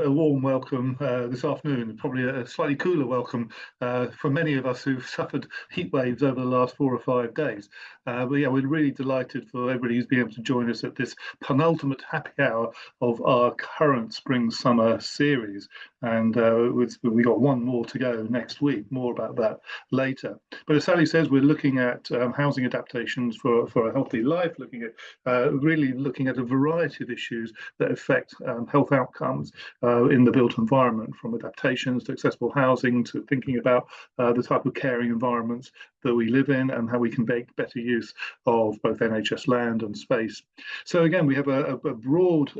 a warm welcome this afternoon, probably a slightly cooler welcome for many of us who've suffered heat waves over the last 4 or 5 days. But yeah, we're really delighted for everybody who's been able to join us at this penultimate happy hour of our current spring-summer series. And we got one more to go next week, more about that later. But as Sally says, we're looking at housing adaptations for a healthy life, looking at really looking at a variety of issues that affect health outcomes in the built environment, from adaptations to accessible housing to thinking about the type of caring environments that we live in and how we can make better use of both NHS land and space. So again, we have a broad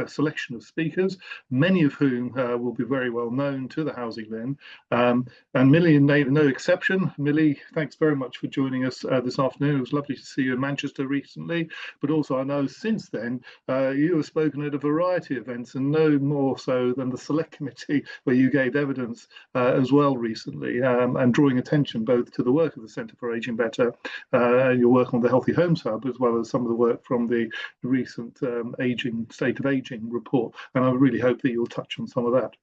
selection of speakers, many of whom will be very well known to the HousingLIN, and Millie made no exception. Millie, thanks very much for joining us this afternoon. It was lovely to see you in Manchester recently, but also I know since then you have spoken at a variety of events, and no more so than the select committee where you gave evidence as well recently, and drawing attention both to the work of the Centre for Ageing Better, your work on the Healthy Homes Hub, as well as some of the work from the recent State of Ageing report. And I really hope that you'll touch on some of that.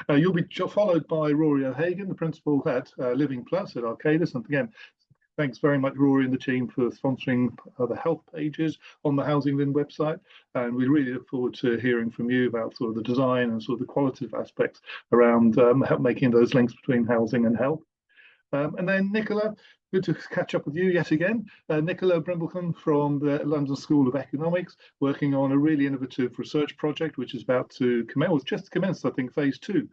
You'll be followed by Rory O'Hagan, the principal at Living Plus at Arcadis. And again, thanks very much, Rory and the team, for sponsoring the health pages on the HousingLIN website. And we really look forward to hearing from you about sort of the design and sort of the qualitative aspects around making those links between housing and health. And then Nicola, good to catch up with you yet again. Nicola Brimblecombe from the London School of Economics, working on a really innovative research project, which is about to commence, was just commenced, I think, phase 2.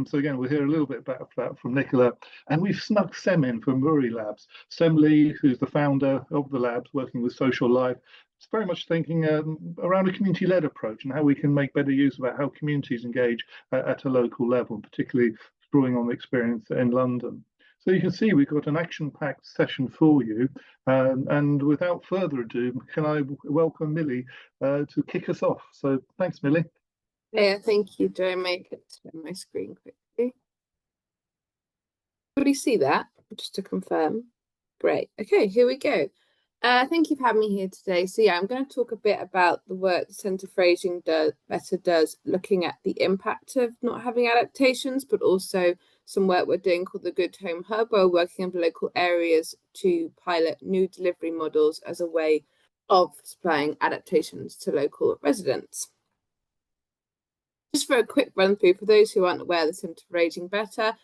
So again, we'll hear a little bit about that from Nicola. And we've snuck Sem in from OURI Labs. Sem Lee, who's the founder of the labs, working with social life. It's very much thinking around a community-led approach and how we can make better use of how communities engage at a local level, particularly drawing on the experience in London. So you can see we've got an action-packed session for you. And without further ado, can I welcome Millie to kick us off? So thanks, Millie. Yeah, thank you. Do I make it to my screen quickly? Can you see that? Just to confirm. Great. Okay, here we go. Thank you for having me here today. So yeah, I'm going to talk a bit about the work the Centre for Ageing Better does, looking at the impact of not having adaptations, but also some work we're doing called the Good Home Hub, where we're working in local areas to pilot new delivery models as a way of supplying adaptations to local residents. Just for a quick run through, for those who aren't aware, the Centre for Ageing Better,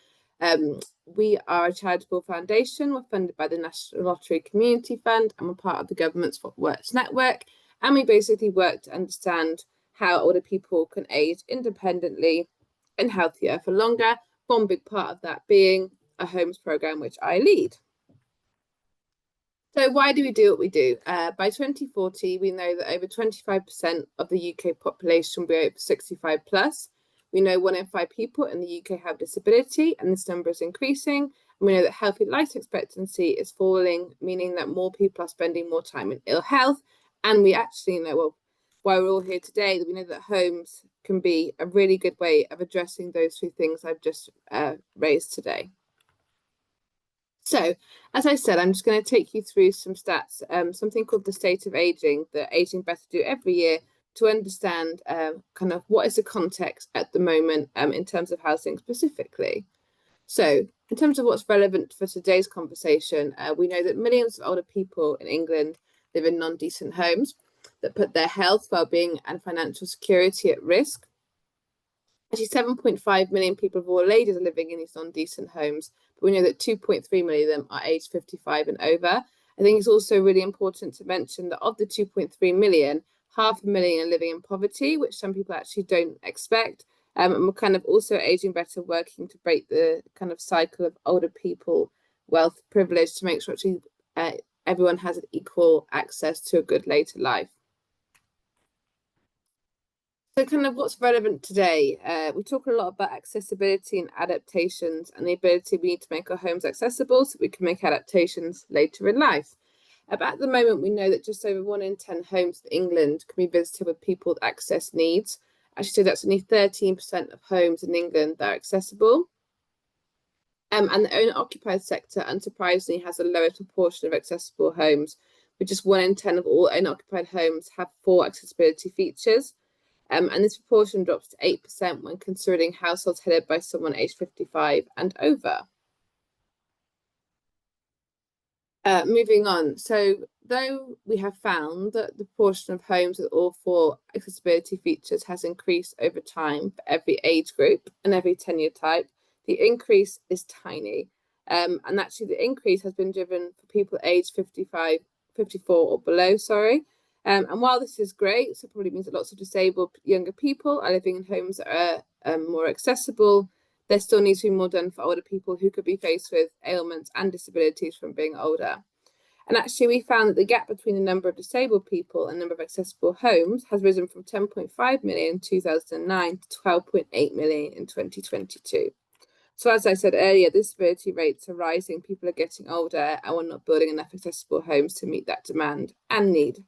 we are a charitable foundation. We're funded by the National Lottery Community Fund, and we're part of the government's What Works network. And we basically work to understand how older people can age independently and healthier for longer. One big part of that being a homes programme, which I lead. So why do we do what we do? By 2040, we know that over 25% of the UK population will be over 65 plus. We know 1 in 5 people in the UK have disability, and this number is increasing. And we know that healthy life expectancy is falling, meaning that more people are spending more time in ill health. And we actually know, well, why we're all here today, that we know that homes can be a really good way of addressing those 3 things I've just raised today. So, as I said, I'm just going to take you through some stats, something called the State of Ageing that Ageing Better do every year to understand kind of what is the context at the moment in terms of housing specifically. So, in terms of what's relevant for today's conversation, we know that millions of older people in England live in non-decent homes that put their health, well-being and financial security at risk. Actually, 7.5 million people of all ages are living in these non-decent homes, but we know that 2.3 million of them are aged 55 and over. I think it's also really important to mention that of the 2.3 million, 500,000 are living in poverty, which some people actually don't expect. And we're kind of also Ageing Better, working to break the kind of cycle of older people wealth privilege to make sure actually everyone has equal access to a good later life. So kind of what's relevant today, we talk a lot about accessibility and adaptations and the ability we need to make our homes accessible so we can make adaptations later in life. But at the moment, we know that just over 1 in 10 homes in England can be visited with people with access needs. Actually, so that's only 13% of homes in England that are accessible. And the owner-occupied sector, unsurprisingly, has the lowest proportion of accessible homes, with just 1 in 10 of all owner-occupied homes have 4 accessibility features. And this proportion drops to 8% when considering households headed by someone aged 55 and over. Moving on, so though we have found that the proportion of homes with all 4 accessibility features has increased over time for every age group and every tenure type, the increase is tiny. And actually the increase has been driven for people aged 55, 54 or below, and while this is great, so it probably means that lots of disabled younger people are living in homes that are more accessible, there still needs to be more done for older people who could be faced with ailments and disabilities from being older. And actually, we found that the gap between the number of disabled people and number of accessible homes has risen from 10.5 million in 2009 to 12.8 million in 2022. So as I said earlier, disability rates are rising, people are getting older, and we're not building enough accessible homes to meet that demand and need.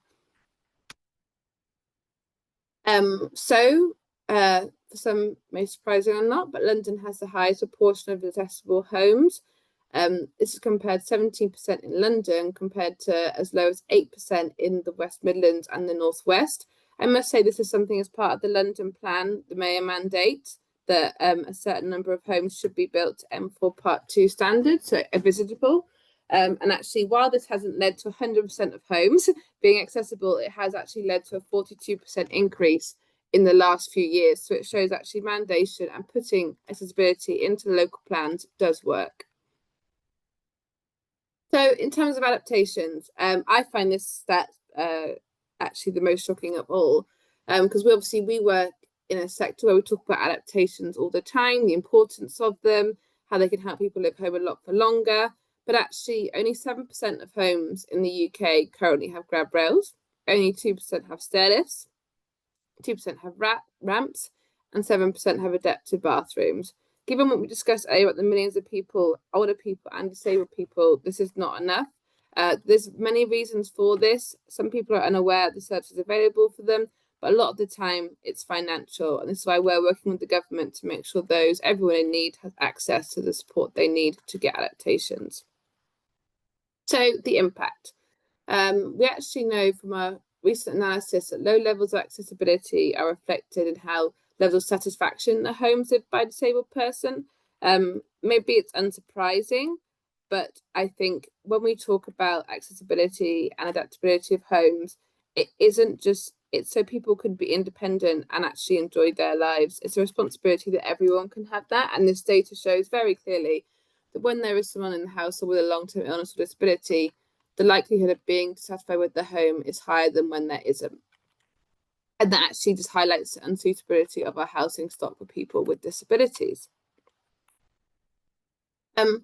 For some may surprising or not, but London has the highest proportion of accessible homes. This is compared 17% in London compared to as low as 8% in the West Midlands and the North West. I must say this is something as part of the London plan, the Mayor mandate, that a certain number of homes should be built to M4 Part 2 standards, so are visitable. And actually, while this hasn't led to 100% of homes being accessible, it has actually led to a 42% increase in the last few years. So it shows actually mandation and putting accessibility into local plans does work. So in terms of adaptations, I find this stat actually the most shocking of all, because we work in a sector where we talk about adaptations all the time, the importance of them, how they can help people live home a lot for longer. But actually, only 7% of homes in the UK currently have grab rails, only 2% have stair lifts, 2% have ramps, and 7% have adapted bathrooms. Given what we discussed earlier about the millions of people, older people and disabled people, this is not enough. There's many reasons for this. Some people are unaware of the services available for them, but a lot of the time it's financial. And this is why we're working with the government to make sure everyone in need has access to the support they need to get adaptations. So the impact. We actually know from our recent analysis that low levels of accessibility are reflected in how levels of satisfaction at homes lived by a disabled person. Maybe it's unsurprising, but I think when we talk about accessibility and adaptability of homes, it isn't just, it's so people can be independent and actually enjoy their lives. It's a responsibility that everyone can have that. And this data shows very clearly that when there is someone in the household with a long-term illness or disability, the likelihood of being dissatisfied with the home is higher than when there isn't. And that actually just highlights the unsuitability of our housing stock for people with disabilities. That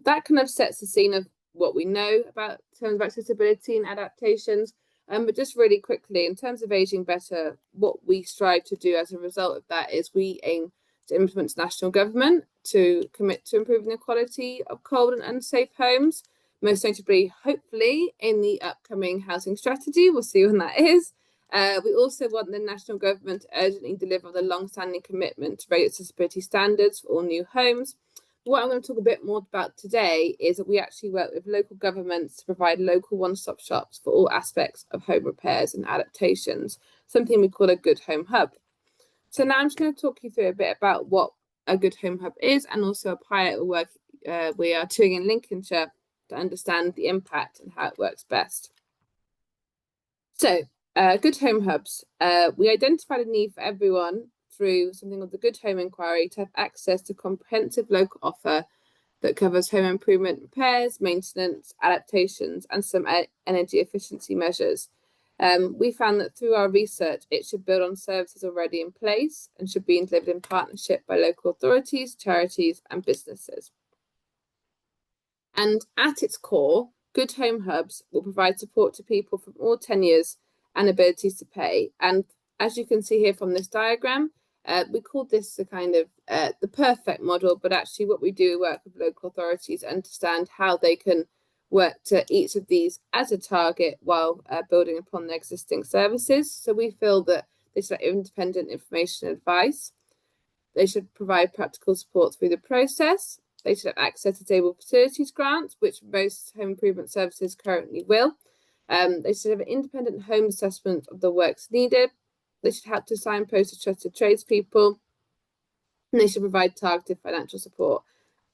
kind of sets the scene of what we know about in terms of accessibility and adaptations. But just really quickly, in terms of ageing better, what we strive to do as a result of that is we aim to influence national government to commit to improving the quality of cold and unsafe homes, most notably, hopefully, in the upcoming housing strategy. We'll see when that is. We also want the national government to urgently deliver the long-standing commitment to raise accessibility standards for all new homes. What I'm going to talk a bit more about today is that we actually work with local governments to provide local one-stop shops for all aspects of home repairs and adaptations, something we call a good home hub. So now I'm just going to talk you through a bit about what a good home hub is and also a pilot work we are doing in Lincolnshire to understand the impact and how it works best. So good home hubs. We identified a need for everyone through something called the Good Home Inquiry to have access to comprehensive local offer that covers home improvement repairs, maintenance, adaptations, and some energy efficiency measures. We found that through our research, it should build on services already in place and should be delivered in partnership by local authorities, charities, and businesses. And at its core, good home hubs will provide support to people from all tenures and abilities to pay. And as you can see here from this diagram, we called this the kind of the perfect model, but actually what we do work with local authorities to understand how they can work to each of these as a target while building upon their existing services. So we feel that they should have independent information and advice. They should provide practical support through the process. They should have access to disabled facilities grants, which most home improvement services currently will. They should have an independent home assessment of the works needed. They should help to signpost to trusted tradespeople, and they should provide targeted financial support.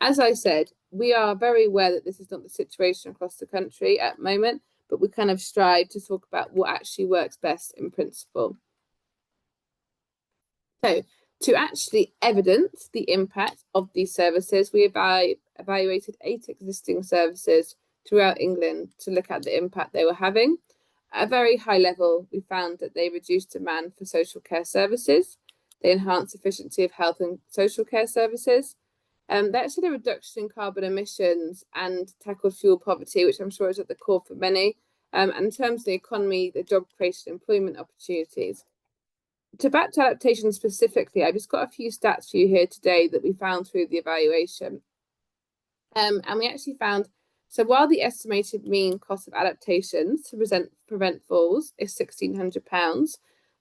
As I said, we are very aware that this is not the situation across the country at the moment, but we kind of strive to talk about what actually works best in principle. So to actually evidence the impact of these services, we evaluated 8 existing services throughout England to look at the impact they were having. At a very high level, we found that they reduced demand for social care services. They enhanced efficiency of health and social care services. They actually had a reduction in carbon emissions and tackled fuel poverty, which I'm sure is at the core for many. And in terms of the economy, the job creation, employment opportunities. To back to adaptations specifically, I've just got a few stats for you here today that we found through the evaluation. And we actually found, so while the estimated mean cost of adaptations to prevent falls is £1,600,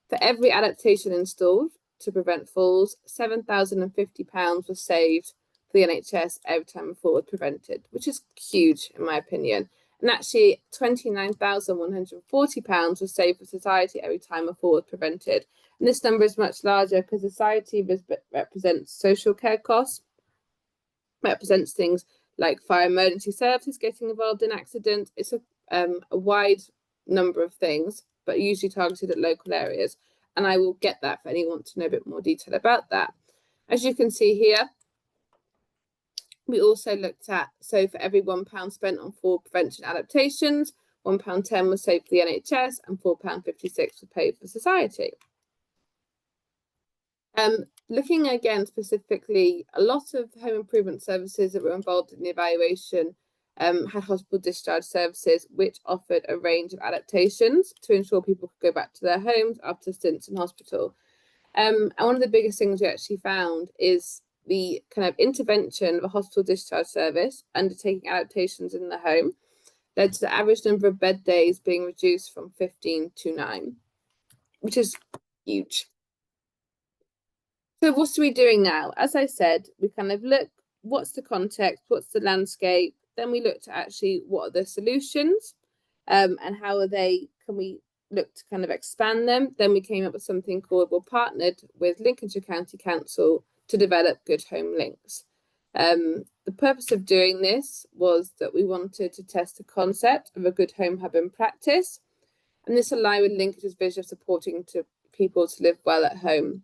for every adaptation installed to prevent falls, £7,050 was saved for the NHS every time a fall was prevented, which is huge in my opinion. And actually £29,140 was saved for society every time a fall was prevented. And this number is much larger because society represents social care costs, represents things like fire emergency services getting involved in accidents. It's a wide number of things, but usually targeted at local areas. And I will get that for anyone who wants to know a bit more detail about that. As you can see here, we also looked at, so for every £1 spent on fall prevention adaptations, £1.10 was saved for the NHS and £4.56 was paid for society. Looking again specifically, a lot of home improvement services that were involved in the evaluation had hospital discharge services, which offered a range of adaptations to ensure people could go back to their homes after stints in hospital. And one of the biggest things we actually found is the kind of intervention of a hospital discharge service undertaking adaptations in the home led to the average number of bed days being reduced from 15 to 9, which is huge. So what are we doing now? As I said, we kind of look, what's the context, what's the landscape? Then we looked at actually what are the solutions and how are they, can we look to kind of expand them? Then we came up with something called, we're partnered with Lincolnshire County Council to develop Good Home Links. The purpose of doing this was that we wanted to test the concept of a good home hub in practice. And this aligned with Lincolnshire's vision of supporting people to live well at home.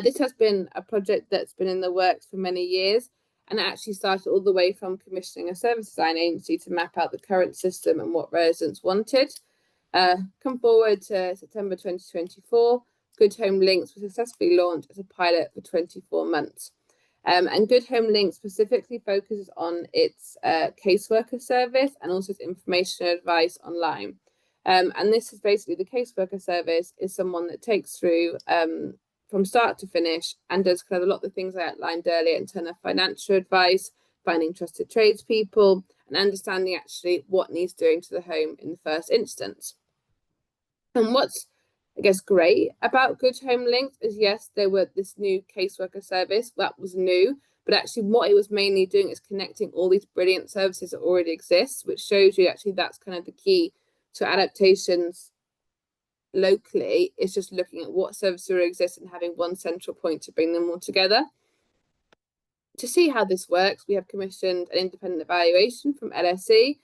This has been a project that's been in the works for many years, and it actually started all the way from commissioning a service design agency to map out the current system and what residents wanted. Come forward to September 2024, Good Home Links was successfully launched as a pilot for 24 months. And Good Home Links specifically focuses on its caseworker service and also its information and advice online. And this is basically the caseworker service is someone that takes through from start to finish and does kind of a lot of the things I outlined earlier in terms of financial advice, finding trusted tradespeople, and understanding actually what needs doing to the home in the first instance. And what's, I guess, great about Good Home Links is, yes, there were this new caseworker service that was new, but actually what it was mainly doing is connecting all these brilliant services that already exist, which shows you actually that's kind of the key to adaptations locally, is just looking at what services already exist and having one central point to bring them all together. To see how this works, we have commissioned an independent evaluation from LSE,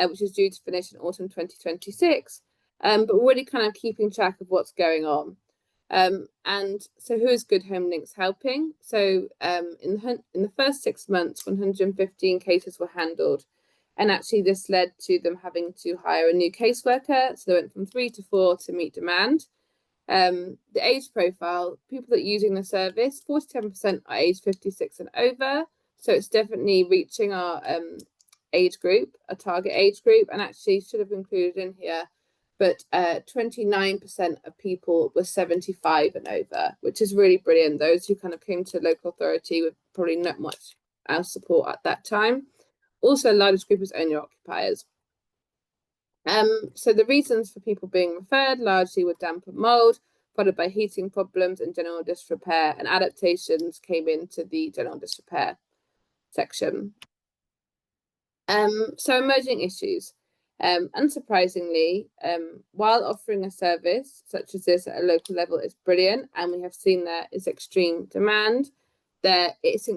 which is due to finish in autumn 2026, but we're really kind of keeping track of what's going on. And so who is Good Home Links helping? So in the first 6 months, 115 cases were handled. And actually this led to them having to hire a new caseworker. So they went from 3 to 4 to meet demand. The age profile, people that are using the service, 47% are age 56 and over. So it's definitely reaching our age group, a target age group, and actually should have included in here, but 29% of people were 75 and over, which is really brilliant. Those who kind of came to local authority with probably not much else support at that time. Also, the largest group is owner occupiers. So the reasons for people being referred largely were damp and mould, followed by heating problems and general disrepair, and adaptations came into the general disrepair section. So emerging issues. Unsurprisingly, while offering a service such as this at a local level is brilliant, and we have seen there is extreme demand, it's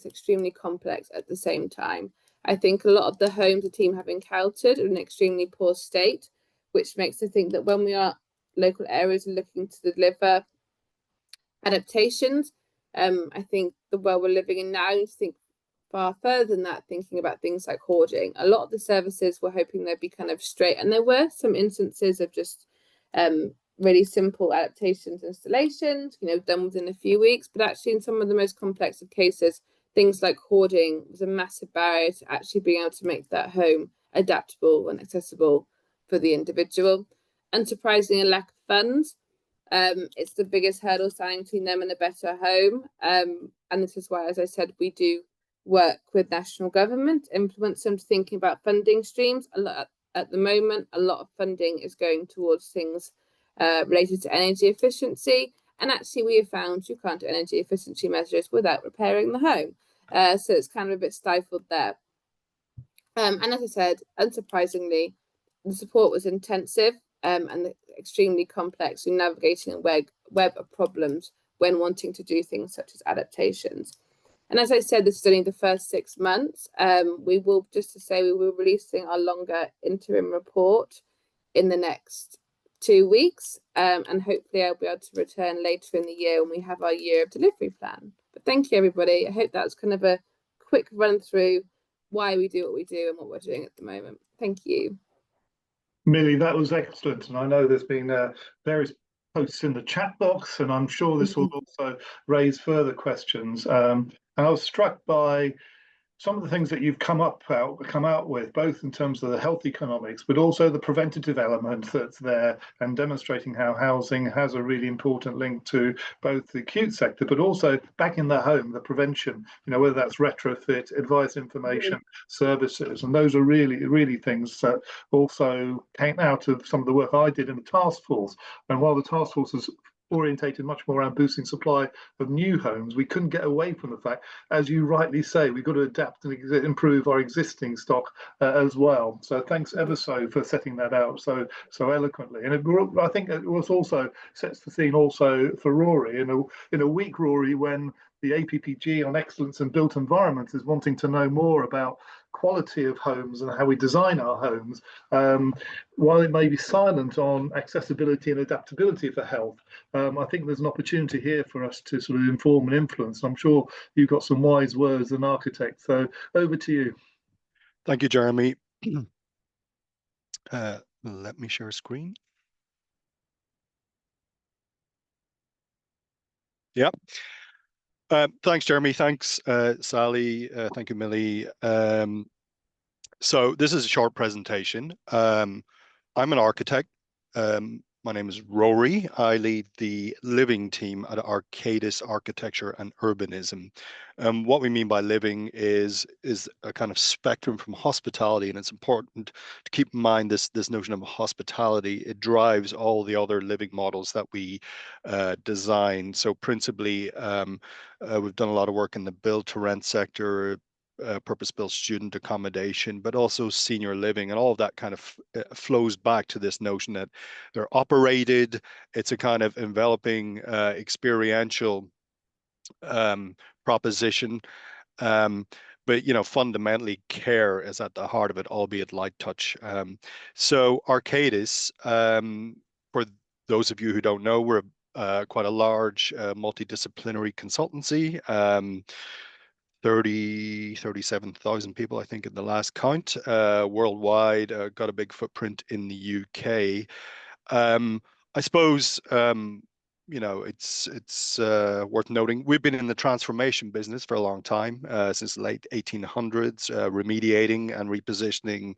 extremely complex at the same time. I think a lot of the homes the team have encountered are in extremely poor state, which makes us think that when we are local areas looking to deliver adaptations, I think the world we're living in now needs to think far further than that, thinking about things like hoarding. A lot of the services were hoping they'd be kind of straight, and there were some instances of just really simple adaptations installations, done within a few weeks, but actually in some of the most complex of cases, things like hoarding was a massive barrier to actually being able to make that home adaptable and accessible for the individual. Unsurprisingly, a lack of funds, it's the biggest hurdle standing between them and a better home. And this is why, as I said, we do work with national government, influence them to thinking about funding streams. At the moment, a lot of funding is going towards things related to energy efficiency. And actually, we have found you can't do energy efficiency measures without repairing the home. So it's kind of a bit stifled there. And as I said, unsurprisingly, the support was intensive and extremely complex in navigating a web of problems when wanting to do things such as adaptations. And as I said, this is only the first 6 months. We will be releasing our longer interim report in the next 2 weeks. And hopefully I'll be able to return later in the year when we have our year of delivery plan. But thank you, everybody. I hope that's kind of a quick run through why we do what we do and what we're doing at the moment. Thank you. Millie, that was excellent. And I know there's been various posts in the chat box, and I'm sure this will also raise further questions. And I was struck by some of the things that you've come out with, both in terms of the health economics, but also the preventative element that's there, and demonstrating how housing has a really important link to both the acute sector, but also back in the home, the prevention, whether that's retrofit, advice, information, services. And those are really things that also came out of some of the work I did in the task force. And while the task force is orientated much more around boosting supply of new homes, we couldn't get away from the fact, as you rightly say, we've got to adapt and improve our existing stock as well. So thanks ever so for setting that out so eloquently. And I think it was also sets the scene also for Rory in a week, Rory, when the APPG on excellence and built environments is wanting to know more about quality of homes and how we design our homes, while it may be silent on accessibility and adaptability for health. I think there's an opportunity here for us to sort of inform and influence. I'm sure you've got some wise words as an architect. So over to you. Thank you, Jeremy. Let me share screen. Yeah. Thanks, Jeremy. Thanks, Sally. Thank you, Millie. So this is a short presentation. I'm an architect. My name is Rory. I lead the living team at Arcadis Architecture and Urbanism. What we mean by living is a kind of spectrum from hospitality, and it's important to keep in mind this notion of hospitality. It drives all the other living models that we design. So principally, we've done a lot of work in the build-to-rent sector, purpose-built student accommodation, but also senior living, and all of that kind of flows back to this notion that they're operated. It's a kind of enveloping experiential proposition, but fundamentally care is at the heart of it, albeit light touch. So Arcadis, for those of you who don't know, we're quite a large multidisciplinary consultancy. 37,000 people, I think, in the last count, worldwide. Got a big footprint in the UK. I suppose it's worth noting we've been in the transformation business for a long time, since the late 1800s, remediating and repositioning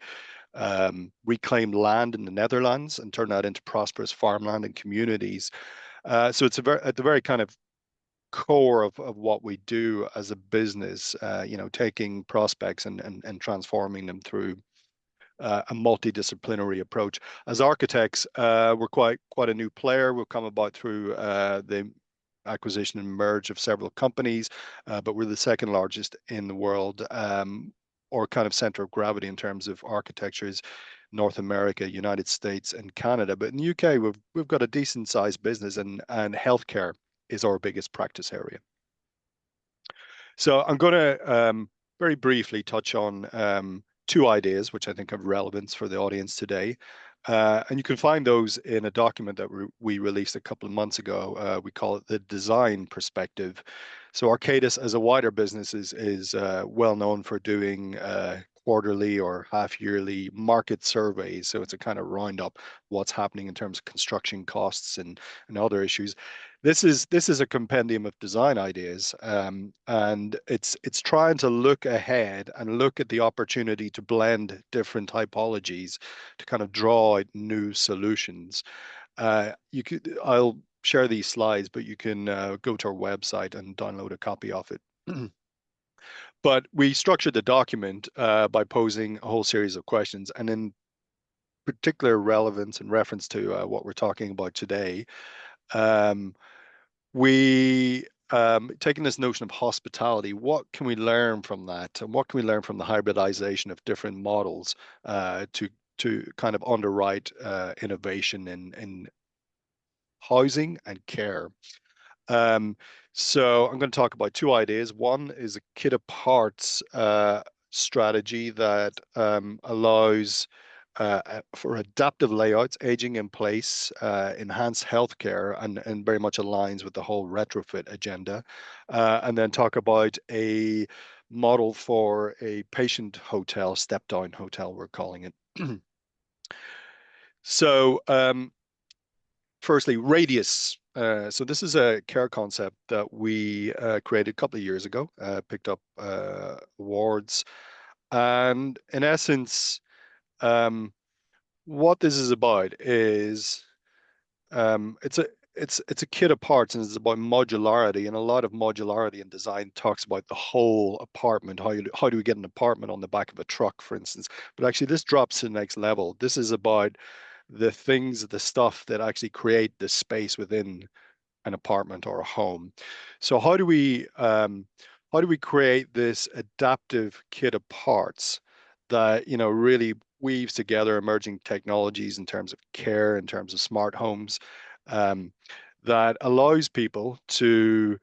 reclaimed land in the Netherlands and turn that into prosperous farmland and communities. So it's at the very kind of core of what we do as a business, taking prospects and transforming them through a multidisciplinary approach. As architects, we're quite a new player. We've come about through the acquisition and merge of several companies, but we're the second largest in the world, or kind of center of gravity in terms of architecture is North America, United States, and Canada. But in the UK, we've got a decent sized business, and healthcare is our biggest practice area. So I'm going to very briefly touch on two ideas, which I think have relevance for the audience today. And you can find those in a document that we released a couple of months ago. We call it the design perspective. So Arcadis, as a wider business, is well known for doing quarterly or half-yearly market surveys. So it's a kind of roundup what's happening in terms of construction costs and other issues. This is a compendium of design ideas, and it's trying to look ahead and look at the opportunity to blend different typologies to kind of draw out new solutions. I'll share these slides, but you can go to our website and download a copy of it. But we structured the document by posing a whole series of questions, and in particular relevance and reference to what we're talking about today, we taking this notion of hospitality, what can we learn from that, and what can we learn from the hybridization of different models to kind of underwrite innovation in housing and care. So I'm going to talk about two ideas. One is a kit of parts strategy that allows for adaptive layouts, aging in place, enhanced healthcare, and very much aligns with the whole retrofit agenda. And then talk about a model for a patient hotel, step-down hotel, we're calling it. So firstly, radius. So this is a care concept that we created a couple of years ago, picked up awards. And in essence, what this is about is it's a kit of parts, and it's about modularity, and a lot of modularity in design talks about the whole apartment. How do we get an apartment on the back of a truck, for instance? But actually, this drops to the next level. This is about the things, the stuff that actually create the space within an apartment or a home. So how do we create this adaptive kit of parts that really weaves together emerging technologies in terms of care, in terms of smart homes, that allows people to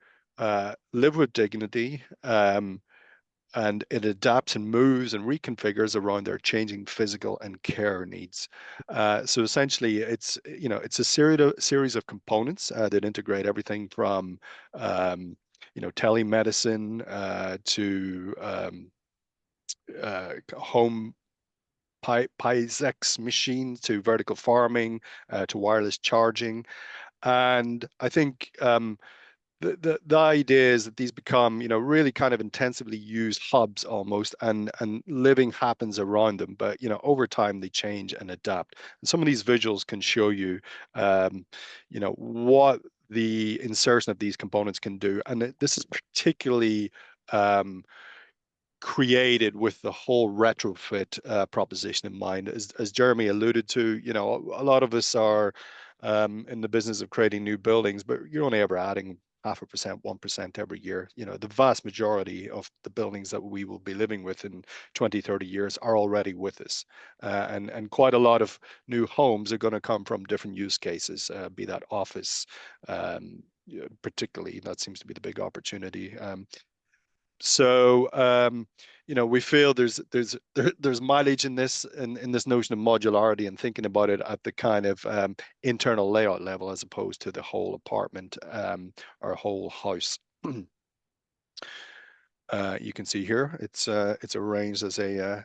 live with dignity, and it adapts and moves and reconfigures around their changing physical and care needs. So essentially, it's a series of components that integrate everything from telemedicine to home PISEX machines, to vertical farming, to wireless charging. And I think the idea is that these become, really kind of intensively used hubs almost, and living happens around them. But, over time they change and adapt. And some of these visuals can show you, what the insertion of these components can do. And this is particularly created with the whole retrofit proposition in mind. As Jeremy alluded to, a lot of us are in the business of creating new buildings, but you're only ever adding 0.5%, 1% every year. The vast majority of the buildings that we will be living with in 20, 30 years are already with us. And quite a lot of new homes are going to come from different use cases, be that office, particularly. That seems to be the big opportunity. So we feel there's mileage in this notion of modularity and thinking about it at the kind of internal layout level as opposed to the whole apartment or whole house. You can see here it's arranged as a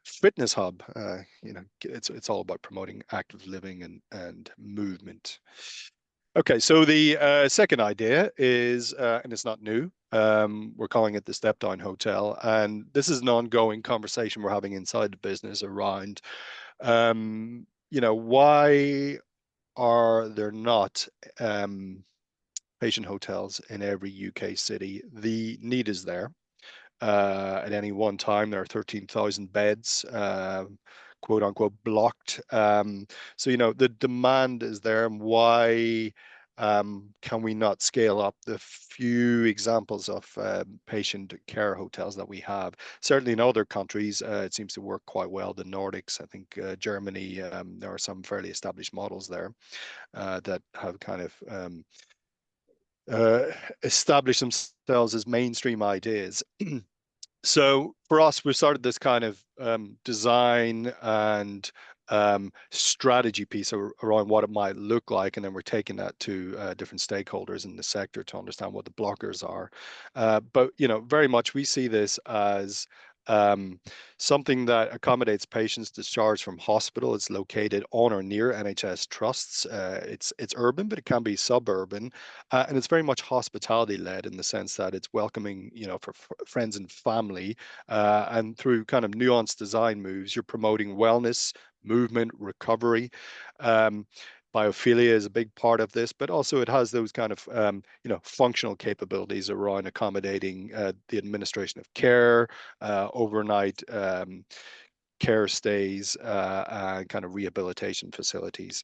fitness hub. It's all about promoting active living and movement. Okay, so the second idea is, and it's not new, we're calling it the Step Down Hotel. And this is an ongoing conversation we're having inside the business around, why are there not patient hotels in every UK city? The need is there. At any one time, there are 13,000 beds, quote unquote, blocked. So, the demand is there, and why can we not scale up the few examples of patient care hotels that we have? Certainly in other countries, it seems to work quite well. The Nordics, I think Germany, there are some fairly established models there that have kind of established themselves as mainstream ideas. So for us, we started this kind of design and strategy piece around what it might look like, and then we're taking that to different stakeholders in the sector to understand what the blockers are. But very much we see this as something that accommodates patients discharged from hospital. It's located on or near NHS trusts. It's urban, but it can be suburban, and it's very much hospitality led in the sense that it's welcoming, for friends and family, and through kind of nuanced design moves, you're promoting wellness, movement, recovery. Biophilia is a big part of this, but also it has those kind of functional capabilities around accommodating the administration of care, overnight care stays, and kind of rehabilitation facilities.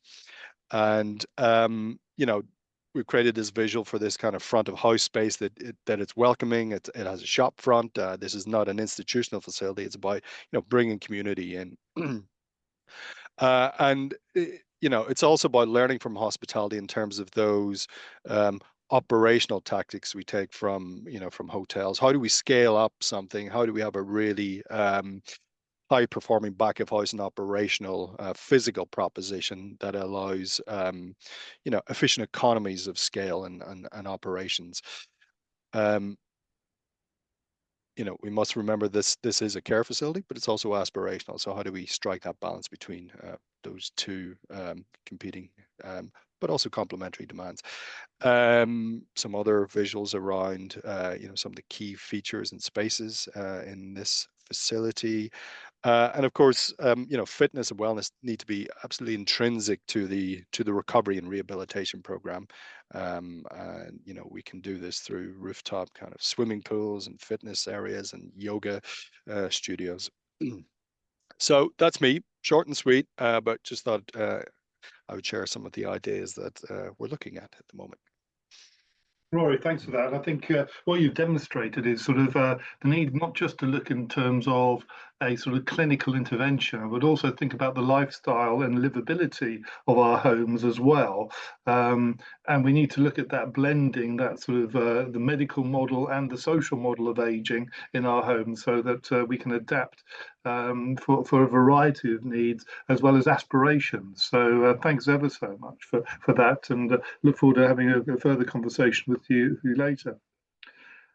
And we've created this visual for this kind of front of house space that it's welcoming. It has a shop front. This is not an institutional facility. It's about bringing community in. And it's also about learning from hospitality in terms of those operational tactics we take from hotels. How do we scale up something? How do we have a really high performing back of house and operational physical proposition that allows efficient economies of scale and operations? We must remember this is a care facility, but it's also aspirational. So how do we strike that balance between those two competing but also complementary demands? Some other visuals around some of the key features and spaces in this facility. And of course, fitness and wellness need to be absolutely intrinsic to the recovery and rehabilitation program. And we can do this through rooftop kind of swimming pools and fitness areas and yoga studios. So that's me, short and sweet, but just thought I would share some of the ideas that we're looking at the moment. Rory, thanks for that. I think what you've demonstrated is sort of the need not just to look in terms of a sort of clinical intervention, but also think about the lifestyle and livability of our homes as well. And we need to look at that blending, that sort of the medical model and the social model of aging in our homes, so that we can adapt for a variety of needs as well as aspirations. So thanks ever so much for that, and look forward to having a further conversation with you later.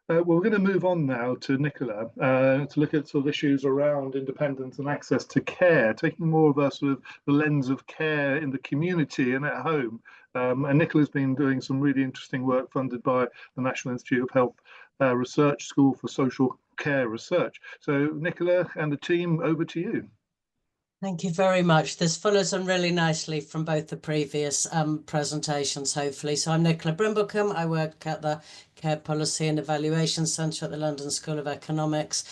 Well, we're going to move on now to Nicola to look at sort of issues around independence and access to care, taking more of a sort of the lens of care in the community and at home. And Nicola's been doing some really interesting work funded by the National Institute of Health Research School for Social Care Research. So Nicola and the team, over to you. Thank you very much. This follows on really nicely from both the previous presentations, hopefully. So I'm Nicola Brimblecombe. I work at the Care Policy and Evaluation Centre at the London School of Economics.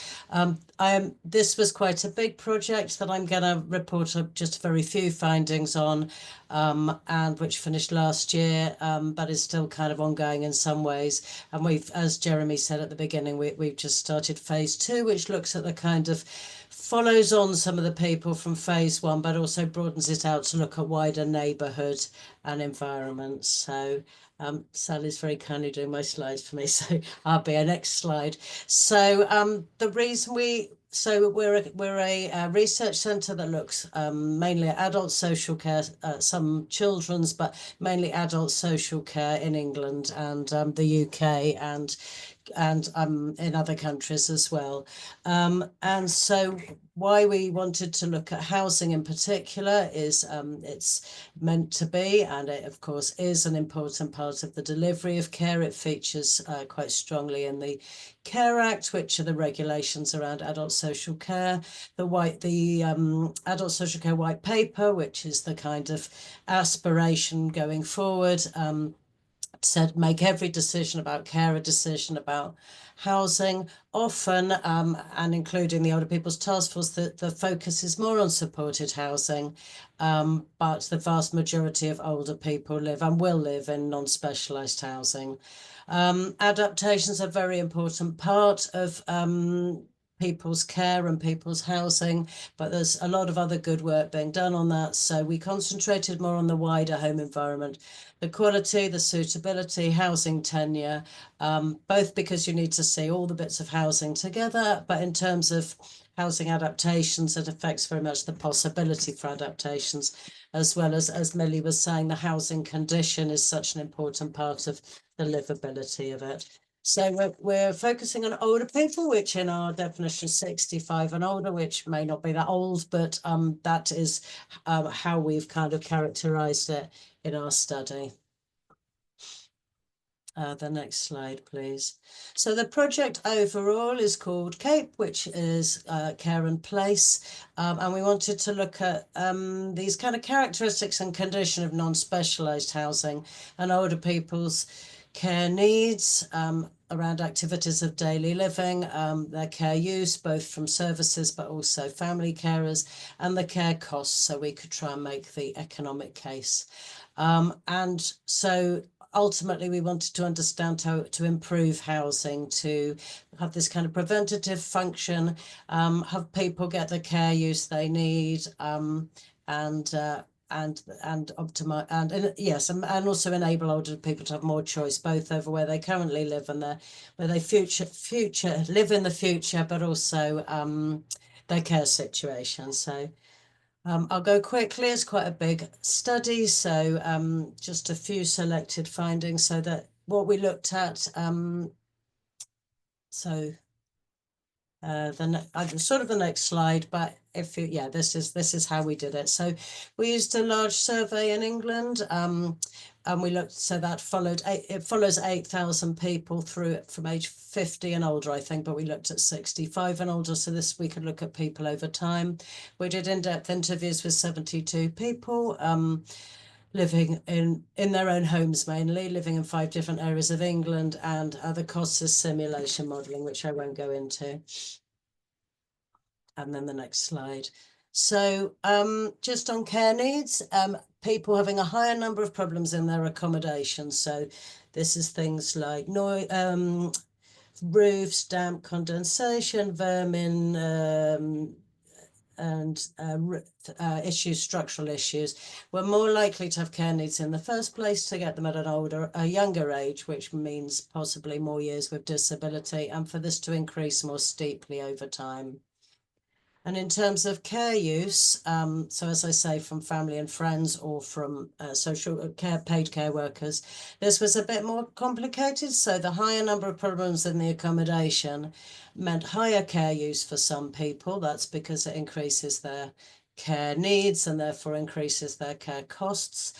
This was quite a big project that I'm going to report just very few findings on, and which finished last year, but is still kind of ongoing in some ways. And we've, as Jeremy said at the beginning, we've just started phase 2, which looks at the kind of follows on some of the people from phase 1, but also broadens it out to look at wider neighbourhood and environment. So Sally's very kindly doing my slides for me, so I'll be our next slide. So the reason we're a research centre that looks mainly at adult social care, some children's, but mainly adult social care in England and the UK and in other countries as well. And so why we wanted to look at housing in particular is it's meant to be, and it of course is, an important part of the delivery of care. It features quite strongly in the Care Act, which are the regulations around adult social care, the adult social care white paper, which is the kind of aspiration going forward, said, make every decision about care a decision about housing. Often, and including the Older People's Task Force, the focus is more on supported housing, but the vast majority of older people live and will live in non-specialised housing. Adaptations are a very important part of people's care and people's housing, but there's a lot of other good work being done on that. So we concentrated more on the wider home environment, the quality, the suitability, housing tenure, both because you need to see all the bits of housing together, but in terms of housing adaptations, it affects very much the possibility for adaptations, as well as Millie was saying, the housing condition is such an important part of the livability of it. So we're focusing on older people, which in our definition is 65 and older, which may not be that old, but that is how we've kind of characterised it in our study. The next slide, please. So the project overall is called CAPE, which is Care and Place. And we wanted to look at these kind of characteristics and condition of non-specialised housing and older people's care needs, around activities of daily living, their care use, both from services but also family carers, and the care costs, so we could try and make the economic case. And so ultimately we wanted to understand how to improve housing, to have this kind of preventative function, have people get the care use they need, and optimize and yes, and also enable older people to have more choice, both over where they currently live and where they live in the future, but also their care situation. So I'll go quickly. It's quite a big study, so just a few selected findings. So that what we looked at, sort of the next slide, but if you, yeah, this is how we did it. So we used a large survey in England, and we looked, so that follows 8,000 people through it from age 50 and older, I think, but we looked at 65 and older, so this we could look at people over time. We did in-depth interviews with 72 people, living in their own homes, mainly living in 5 different areas of England, and the costs of simulation modelling, which I won't go into. And then the next slide. So just on care needs, people having a higher number of problems in their accommodation. So this is things like noise, roofs, damp, condensation, vermin, and issues, structural issues. We're more likely to have care needs in the first place, to get them at a younger age, which means possibly more years with disability, and for this to increase more steeply over time. And in terms of care use, so as I say, from family and friends or from social care, paid care workers, this was a bit more complicated. So the higher number of problems in the accommodation meant higher care use for some people. That's because it increases their care needs and therefore increases their care costs,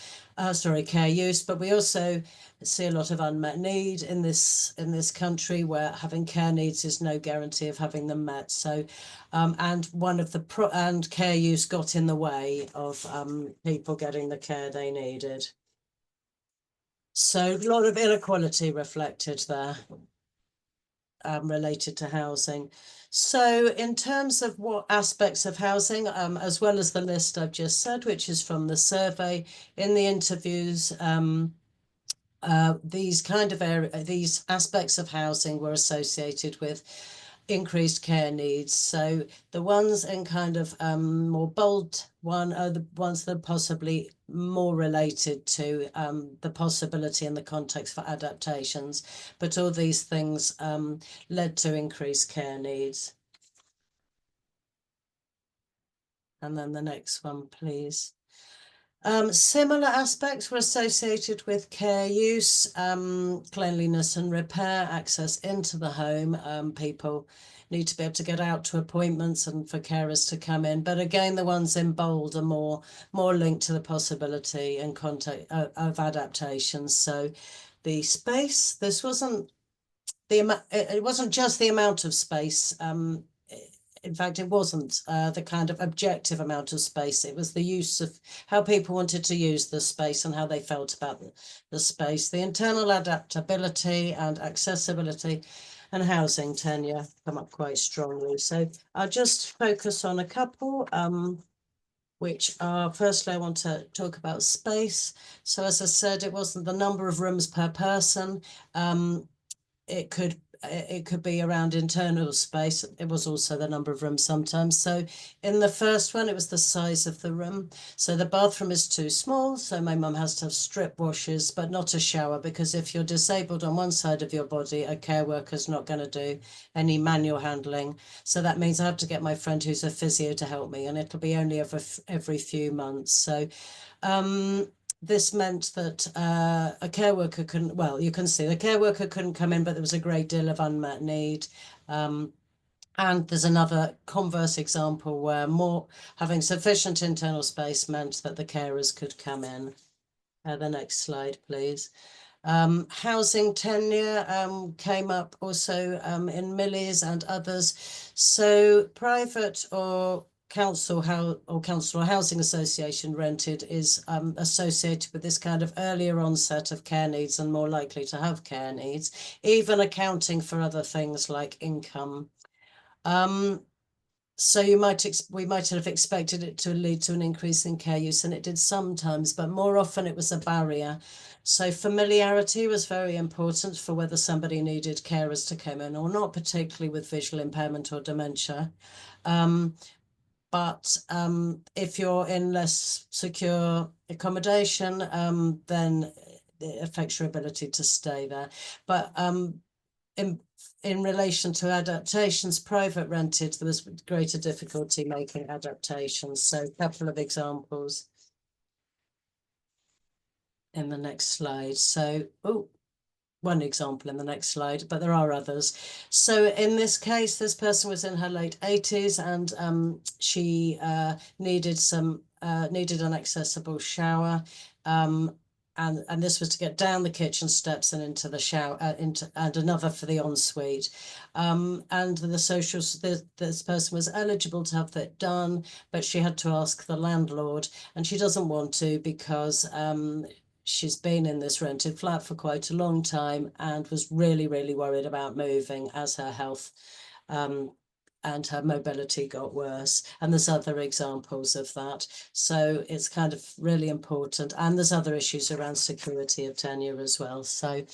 care use. But we also see a lot of unmet need in this country, where having care needs is no guarantee of having them met. So and one of the care use got in the way of people getting the care they needed. So a lot of inequality reflected there, related to housing. So in terms of what aspects of housing, as well as the list I've just said, which is from the survey, in the interviews, these aspects of housing were associated with increased care needs. So the ones in kind of more bold one are the ones that are possibly more related to the possibility in the context for adaptations, but all these things led to increased care needs. And then the next one, please. Similar aspects were associated with care use, cleanliness and repair, access into the home. People need to be able to get out to appointments and for carers to come in. But again, the ones in bold are more linked to the possibility and context of adaptations. So the space, this wasn't the amount, it wasn't just the amount of space in fact, it wasn't the kind of objective amount of space. It was the use of how people wanted to use the space and how they felt about the space. The internal adaptability and accessibility and housing tenure come up quite strongly. So I'll just focus on a couple, which are, firstly, I want to talk about space. So as I said, it wasn't the number of rooms per person. It could be around internal space. It was also the number of rooms sometimes. So in the first one, it was the size of the room. So the bathroom is too small. So my mum has to have strip washers, but not a shower, because if you're disabled on one side of your body, a care worker's not going to do any manual handling. So that means I have to get my friend who's a physio to help me, and it'll be only every few months. So this meant that a care worker couldn't, well, you can see the care worker couldn't come in, but there was a great deal of unmet need. And there's another converse example where having sufficient internal space meant that the carers could come in. The next slide, please. Housing tenure came up also in Millie's and others. So private or council or housing association rented is associated with this kind of earlier onset of care needs and more likely to have care needs, even accounting for other things like income. So we might have expected it to lead to an increase in care use, and it did sometimes, but more often it was a barrier. So familiarity was very important for whether somebody needed carers to come in or not, particularly with visual impairment or dementia. But if you're in less secure accommodation, then it affects your ability to stay there. But in relation to adaptations, private rented, there was greater difficulty making adaptations. So a couple of examples in the next slide. So, one example in the next slide, but there are others. So in this case, this person was in her late 80s, and she needed an accessible shower. And this was to get down the kitchen steps and into the shower, and another for the ensuite. And this person was eligible to have that done, but she had to ask the landlord, and she doesn't want to because she's been in this rented flat for quite a long time and was really, really worried about moving as her health and her mobility got worse. And there's other examples of that. So it's kind of really important. And there's other issues around security of tenure as well. So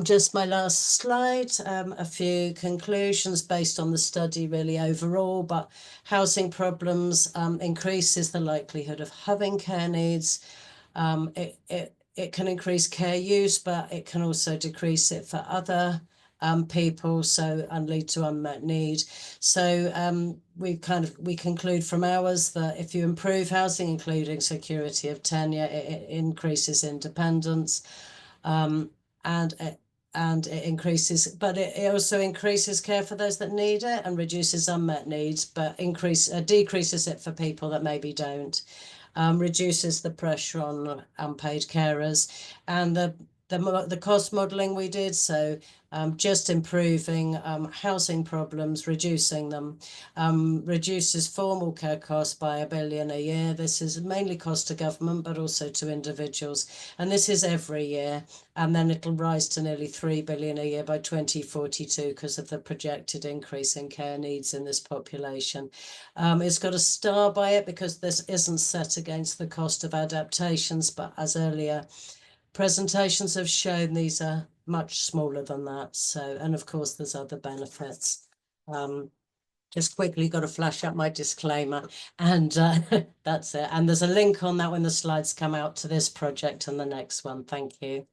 just my last slide, a few conclusions based on the study really overall, but housing problems increases the likelihood of having care needs. It can increase care use, but it can also decrease it for other people, and lead to unmet need. So we conclude from ours that if you improve housing, including security of tenure, it increases independence, and it increases, but it also increases care for those that need it and reduces unmet needs, but decreases it for people that maybe don't. Reduces the pressure on unpaid carers, and the cost modelling we did, so just improving housing problems, reducing them, reduces formal care costs by £1 billion a year. This is mainly cost to government, but also to individuals. And this is every year. And then it'll rise to nearly £3 billion a year by 2042 because of the projected increase in care needs in this population. It's got a star by it because this isn't set against the cost of adaptations, but as earlier presentations have shown, these are much smaller than that. So, and of course, there's other benefits. Just quickly got to flash up my disclaimer, and that's it. And there's a link on that when the slides come out to this project and the next one. Thank you.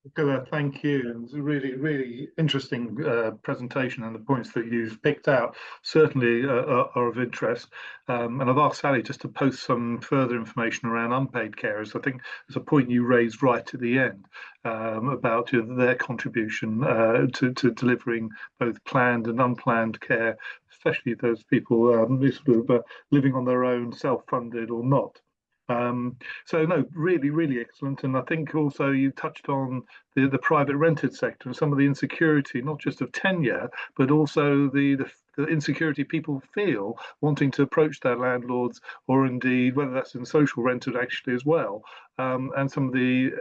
Nicola, thank you. It was a really, really interesting presentation, and the points that you've picked out certainly are of interest. And I've asked Sally just to post some further information around unpaid carers. I think there's a point you raised right at the end about their contribution to delivering both planned and unplanned care, especially those people living on their own, self-funded or not. So no, really excellent. And I think also you touched on the private rented sector and some of the insecurity, not just of tenure, but also the insecurity people feel wanting to approach their landlords, or indeed whether that's in social rented actually as well, and some of the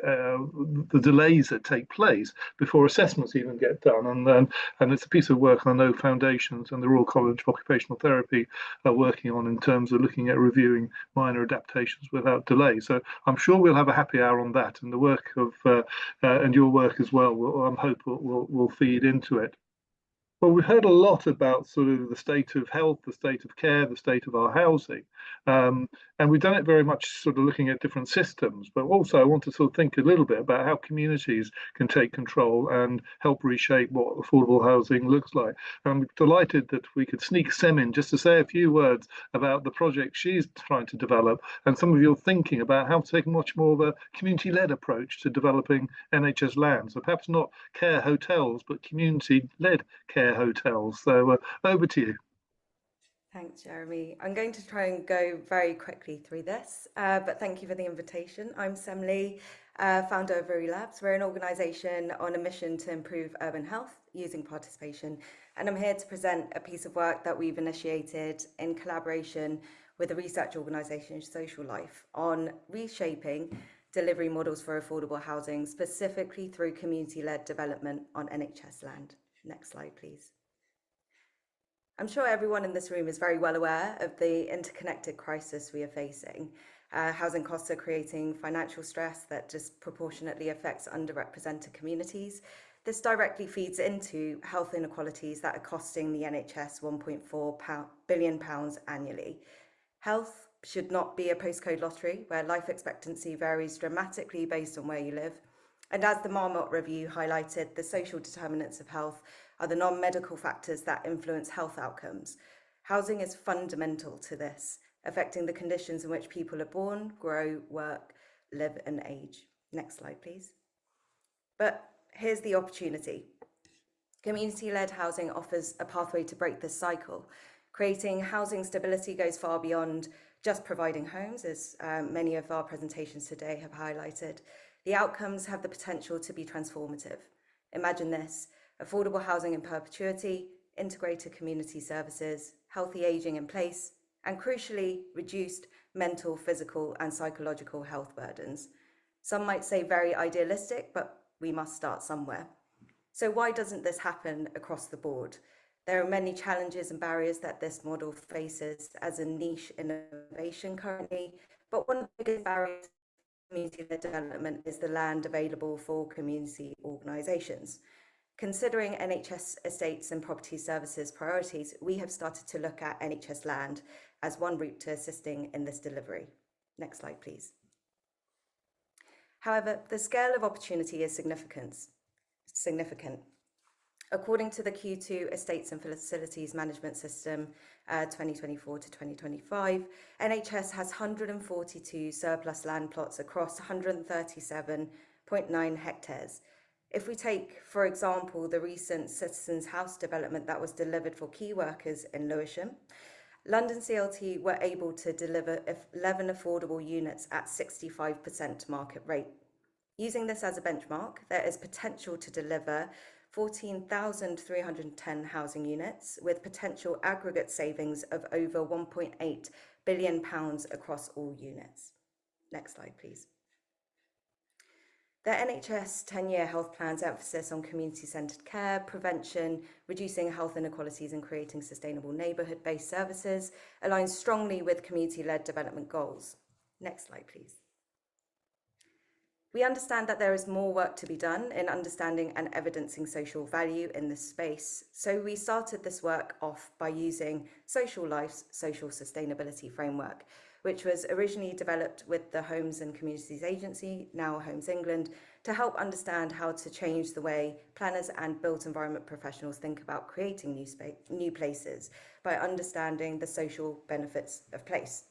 delays that take place before assessments even get done. And it's a piece of work I know Foundations and the Royal College of Occupational Therapy are working on in terms of looking at reviewing minor adaptations without delay. So I'm sure we'll have a happy hour on that, and the work of and your work as well. I'm hope will feed into it. Well, we've heard a lot about sort of the state of health, the state of care, the state of our housing. And we've done it very much sort of looking at different systems, but also I want to sort of think a little bit about how communities can take control and help reshape what affordable housing looks like. I'm delighted that we could sneak Sem in just to say a few words about the project she's trying to develop and some of your thinking about how to take much more of a community-led approach to developing NHS land. So perhaps not care hotels, but community-led care hotels. So over to you. Thanks, Jeremy. I'm going to try and go very quickly through this, but thank you for the invitation. I'm Sem Lee, founder of OURI Labs. We're an organisation on a mission to improve urban health using participation, and I'm here to present a piece of work that we've initiated in collaboration with the research organisation Social Life on reshaping delivery models for affordable housing, specifically through community-led development on NHS land. Next slide, please. I'm sure everyone in this room is very well aware of the interconnected crisis we are facing. Housing costs are creating financial stress that disproportionately affects underrepresented communities. This directly feeds into health inequalities that are costing the NHS £1.4 billion annually. Health should not be a postcode lottery where life expectancy varies dramatically based on where you live. And as the Marmot Review highlighted, the social determinants of health are the non-medical factors that influence health outcomes. Housing is fundamental to this, affecting the conditions in which people are born, grow, work, live and age. Next slide, please. But here's the opportunity. Community-led housing offers a pathway to break this cycle. Creating housing stability goes far beyond just providing homes, as many of our presentations today have highlighted. The outcomes have the potential to be transformative. Imagine this: affordable housing in perpetuity, integrated community services, healthy ageing in place, and crucially, reduced mental, physical, and psychological health burdens. Some might say very idealistic, but we must start somewhere. So why doesn't this happen across the board? There are many challenges and barriers that this model faces as a niche innovation currently, but one of the biggest barriers community-led development is the land available for community organisations. Considering NHS estates and property services priorities, we have started to look at NHS land as one route to assisting in this delivery. Next slide, please. However, the scale of opportunity is significant. According to the Q2 Estates and Facilities Management System 2024 to 2025, NHS has 142 surplus land plots across 137.9 hectares. If we take, for example, the recent Citizens House development that was delivered for key workers in Lewisham, London CLT were able to deliver 11 affordable units at 65% market rate. Using this as a benchmark, there is potential to deliver 14,310 housing units with potential aggregate savings of over £1.8 billion across all units. Next slide, please. The NHS 10-year health plan's emphasis on community-centred care, prevention, reducing health inequalities and creating sustainable neighbourhood-based services aligns strongly with community-led development goals. Next slide, please. We understand that there is more work to be done in understanding and evidencing social value in this space. So we started this work off by using Social Life's social sustainability framework, which was originally developed with the Homes and Communities Agency, now Homes England, to help understand how to change the way planners and built environment professionals think about creating new places by understanding the social benefits of place.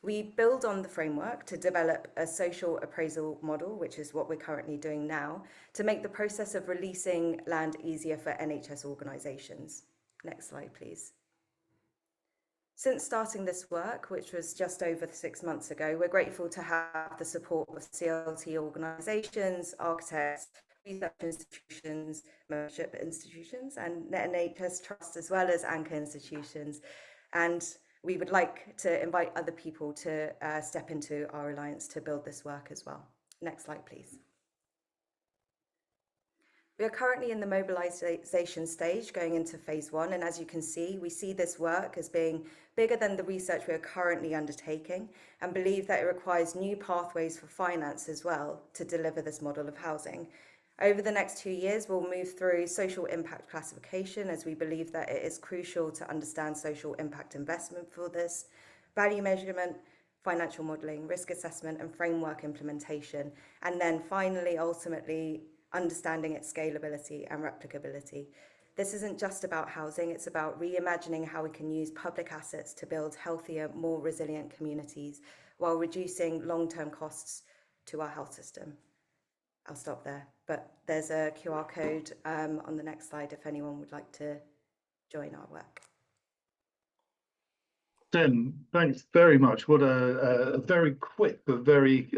We build on the framework to develop a social appraisal model, which is what we're currently doing now, to make the process of releasing land easier for NHS organisations. Next slide, please. Since starting this work, which was just over 6 months ago, we're grateful to have the support of CLT organisations, architects, research institutions, membership institutions, and NIHR Trust, as well as anchor institutions. And we would like to invite other people to step into our alliance to build this work as well. Next slide, please. We are currently in the mobilisation stage going into phase 1, and as you can see, we see this work as being bigger than the research we are currently undertaking, and believe that it requires new pathways for finance as well to deliver this model of housing. Over the next 2 years, we'll move through social impact classification, as we believe that it is crucial to understand social impact investment for this, value measurement, financial modelling, risk assessment and framework implementation, and then finally, ultimately, understanding its scalability and replicability. This isn't just about housing, it's about reimagining how we can use public assets to build healthier, more resilient communities while reducing long-term costs to our health system. I'll stop there, but there's a QR code on the next slide if anyone would like to join our work. Sem, thanks very much. What a very quick but very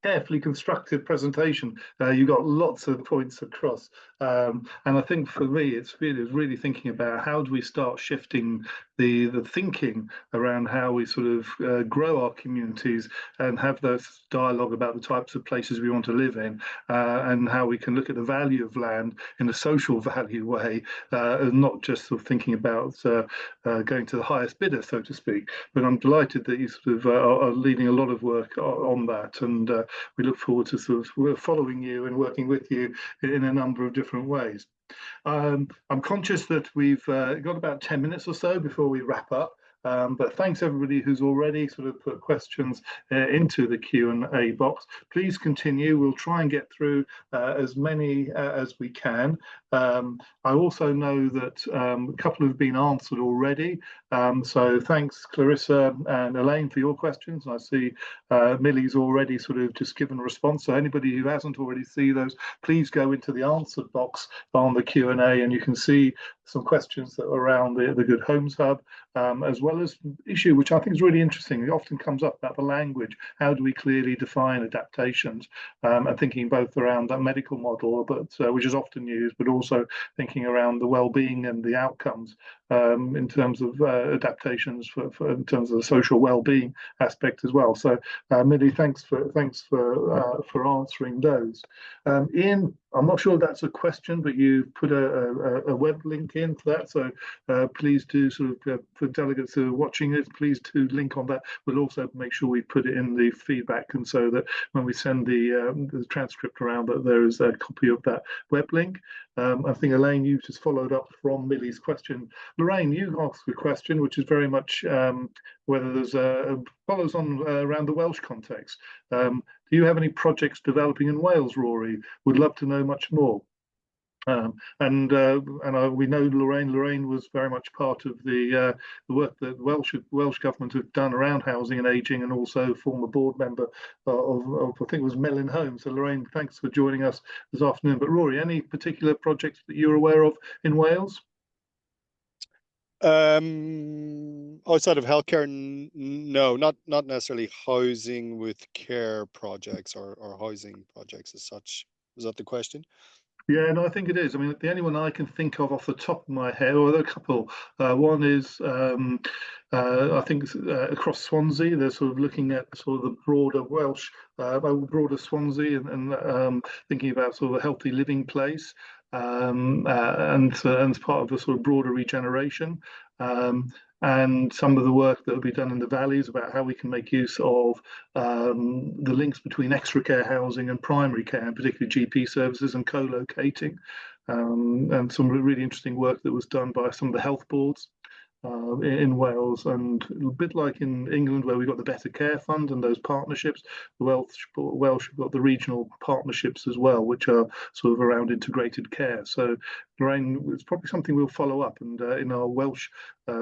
carefully constructed presentation. You got lots of points across, and I think for me it's really thinking about how do we start shifting the thinking around how we sort of grow our communities and have those dialogue about the types of places we want to live in, and how we can look at the value of land in a social value way, and not just sort of thinking about going to the highest bidder, so to speak. But I'm delighted that you sort of are leading a lot of work on that, and we look forward to sort of following you and working with you in a number of different ways. I'm conscious that we've got about 10 minutes or so before we wrap up. But thanks everybody who's already sort of put questions into the Q&A box. Please continue. We'll try and get through as many as we can. I also know that a couple have been answered already. So thanks Clarissa and Elaine for your questions. I see Millie's already sort of just given a response. So anybody who hasn't already seen those, please go into the answered box on the Q&A and you can see some questions that are around the Good Homes Hub, as well as issue which I think is really interesting. It often comes up about the language. How do we clearly define adaptations? And thinking both around that medical model, but which is often used, but also thinking around the well-being and the outcomes in terms of adaptations for in terms of the social well-being aspect as well. So Millie, thanks for answering those. Ian, I'm not sure that's a question, but you put a web link in for that. So please do sort of for delegates who are watching it, please do link on that. We'll also make sure we put it in the feedback, and so that when we send the transcript around, that there is a copy of that web link. I think Elaine, you just followed up from Millie's question. Lorraine, you asked a question which is very much whether there's follows on around the Welsh context. Do you have any projects developing in Wales, Rory? Would love to know much more. We know Lorraine. Lorraine was very much part of the work that Welsh government have done around housing and ageing, and also former board member of I think it was Mellin Homes. So Lorraine, thanks for joining us this afternoon. But Rory, any particular projects that you're aware of in Wales? Outside of healthcare, no, not necessarily housing with care projects or housing projects as such. Was that the question? Yeah, no, I think it is. I mean, the only one I can think of off the top of my head, or there are a couple. One is, I think, across Swansea. They're sort of looking at sort of the broader Welsh, broader Swansea, and thinking about sort of a healthy living place, and as part of the sort of broader regeneration. And some of the work that will be done in the valleys about how we can make use of the links between extra care housing and primary care, and particularly GP services and co-locating, and some really interesting work that was done by some of the health boards in Wales, and a bit like in England where we've got the Better Care Fund and those partnerships. The Welsh have got the regional partnerships as well, which are sort of around integrated care. So Lorraine, it's probably something we'll follow up and in our Welsh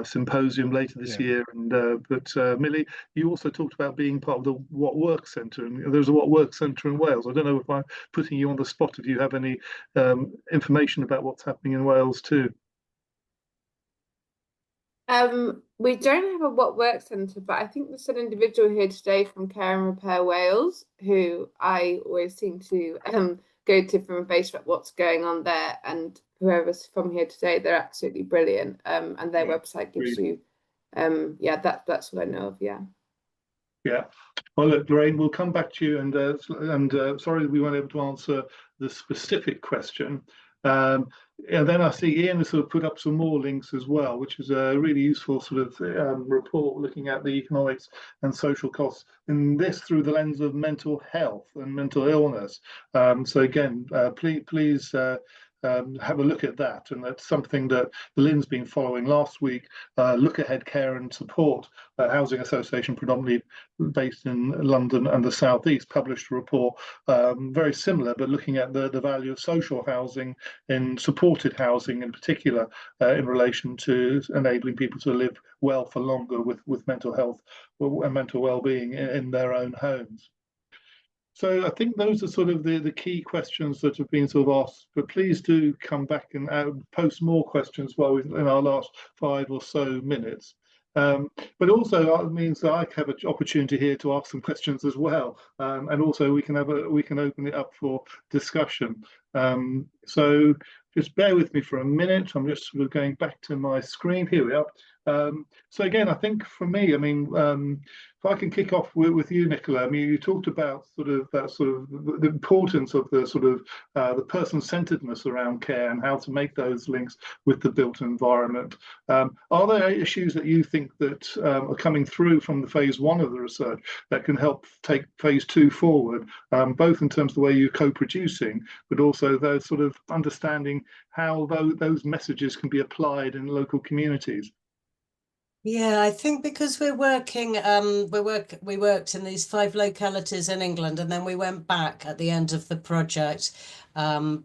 symposium later this year. And but Millie, you also talked about being part of the What Works Centre, and there's a What Works Centre in Wales. I don't know if I'm putting you on the spot, if you have any information about what's happening in Wales too. We don't have a What Works Centre, but I think there's an individual here today from Care and Repair Wales who I always seem to go to for information about what's going on there. And whoever's from here today, they're absolutely brilliant. And their website gives you, yeah, that's what I know of. Yeah. Yeah. Well, look, Lorraine, we'll come back to you, and sorry we weren't able to answer the specific question. And then I see Ian has sort of put up some more links as well, which is a really useful sort of report looking at the economics and social costs, and this through the lens of mental health and mental illness. So again, please have a look at that, and that's something that Lynn's been following. Last week, Look Ahead Care and Support, housing association predominantly based in London and the South East, published a report very similar, but looking at the value of social housing and supported housing in particular in relation to enabling people to live well for longer with mental health and mental well-being in their own homes. So I think those are sort of the key questions that have been sort of asked, but please do come back and post more questions while in our last 5 or so minutes. But also it means that I have an opportunity here to ask some questions as well, and also we can open it up for discussion. So just bear with me for a minute. I'm just sort of going back to my screen. Here we are. So again, I think for me, I mean, if I can kick off with you, Nicola. I mean, you talked about sort of the importance of the sort of the person-centeredness around care and how to make those links with the built environment. Are there issues that you think that are coming through from the phase 1 of the research that can help take phase 2 forward, both in terms of the way you're co-producing, but also those sort of understanding how those messages can be applied in local communities? Yeah, I think because we're working, we worked in these 5 localities in England, and then we went back at the end of the project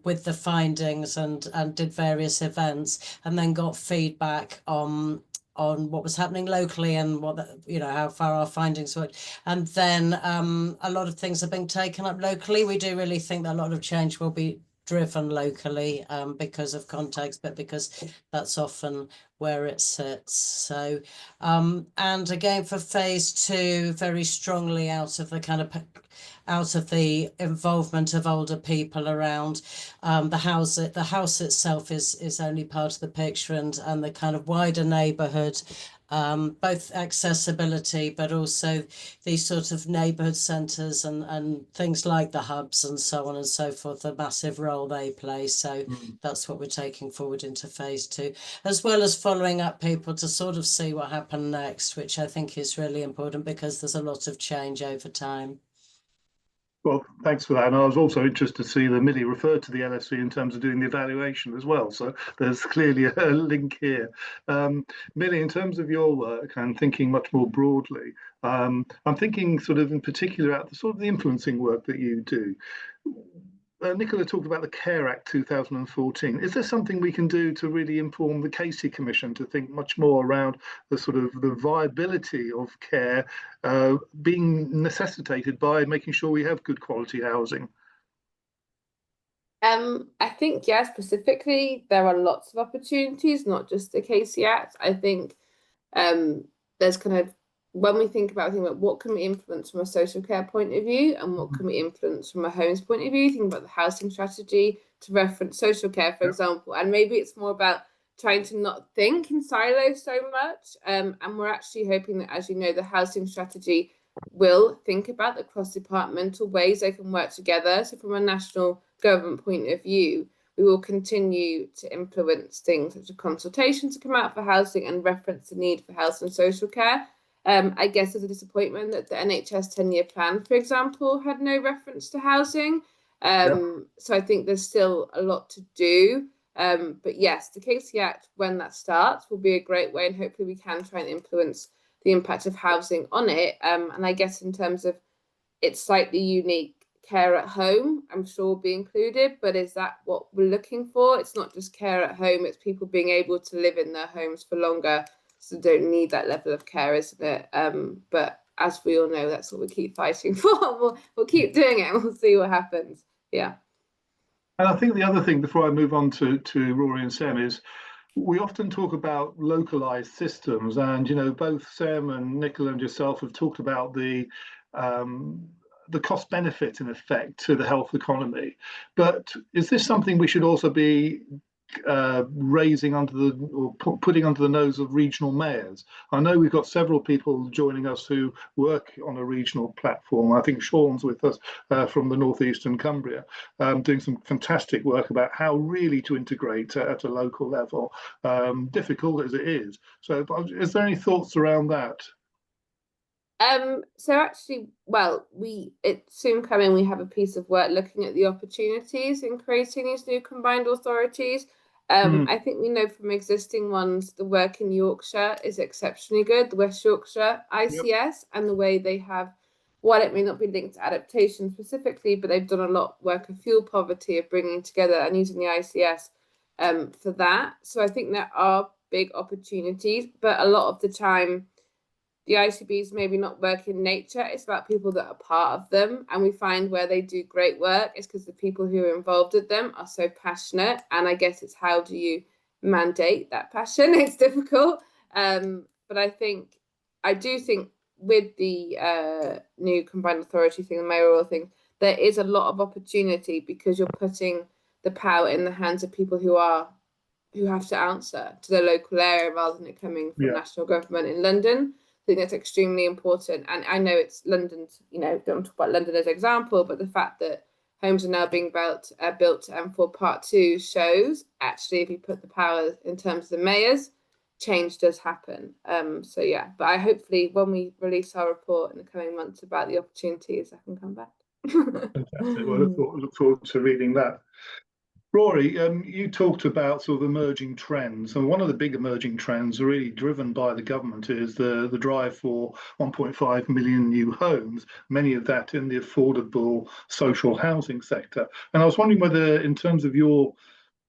with the findings and did various events, and then got feedback on what was happening locally and what how far our findings were. And then a lot of things are being taken up locally. We do really think that a lot of change will be driven locally because of context, but because that's often where it sits. So and again for phase 2, very strongly out of the involvement of older people around the house. The house itself is only part of the picture, and the kind of wider neighbourhood, both accessibility, but also these sort of neighbourhood centres and things like the hubs and so on and so forth, a massive role they play. So that's what we're taking forward into phase 2, as well as following up people to sort of see what happened next, which I think is really important because there's a lot of change over time. Well, thanks for that. And I was also interested to see that Millie referred to the LSE in terms of doing the evaluation as well. So there's clearly a link here. Millie, in terms of your work and thinking much more broadly, I'm thinking sort of in particular at the sort of the influencing work that you do. Nicola talked about the Care Act 2014. Is there something we can do to really inform the Casey Commission to think much more around the sort of the viability of care being necessitated by making sure we have good quality housing? I think, yeah, specifically, there are lots of opportunities, not just the Casey Act. I think there's kind of, when we think about what can we influence from a social care point of view and what can we influence from a homes point of view, think about the housing strategy to reference social care, for example, and maybe it's more about trying to not think in silos so much. And we're actually hoping that, as you know, the housing strategy will think about the cross-departmental ways they can work together. So from a national government point of view, we will continue to influence things such as consultations to come out for housing and reference the need for health and social care. I guess there's a disappointment that the NHS 10-year plan, for example, had no reference to housing. So I think there's still a lot to do. But yes, the Casey Act, when that starts, will be a great way, and hopefully we can try and influence the impact of housing on it. And I guess in terms of its slightly unique care at home, I'm sure will be included, but is that what we're looking for? It's not just care at home, it's people being able to live in their homes for longer, so don't need that level of care, isn't it? But as we all know, that's what we keep fighting for. We'll keep doing it and we'll see what happens. Yeah. And I think the other thing, before I move on to Rory and Sem, is We often talk about localized systems, and both Sem and Nicola and yourself have talked about the cost benefit in effect to the health economy. But is this something we should also be raising or putting under the nose of regional mayors? I know we've got several people joining us who work on a regional platform. I think Sean's with us from the northeastern Cumbria, doing some fantastic work about how really to integrate at a local level, difficult as it is. So is there any thoughts around that? So actually, well, it's soon coming. We have a piece of work looking at the opportunities in creating these new combined authorities. I think we know from existing ones, the work in Yorkshire is exceptionally good, the West Yorkshire ICS, and the way they have, while it may not be linked to adaptation specifically, but they've done a lot of work of fuel poverty, of bringing together and using the ICS for that. So I think there are big opportunities, but a lot of the time, the ICBs maybe not work in nature. It's about people that are part of them. And we find where they do great work is because the people who are involved with them are so passionate. And I guess it's how do you mandate that passion? It's difficult. But I do think with the new combined authority thing, the mayoral thing, there is a lot of opportunity because you're putting the power in the hands of people who have to answer to the local area rather than it coming from national government in London. I think that's extremely important. And I know it's London's, don't talk about London as an example, but the fact that homes are now being built for part 2 shows actually if you put the power in terms of the mayors, change does happen. So yeah, but I hopefully when we release our report in the coming months about the opportunities, I can come back. Fantastic. Well, look forward to reading that. Rory, you talked about sort of emerging trends, and one of the big emerging trends really driven by the government is the drive for 1.5 million new homes, many of that in the affordable social housing sector. And I was wondering whether, in terms of your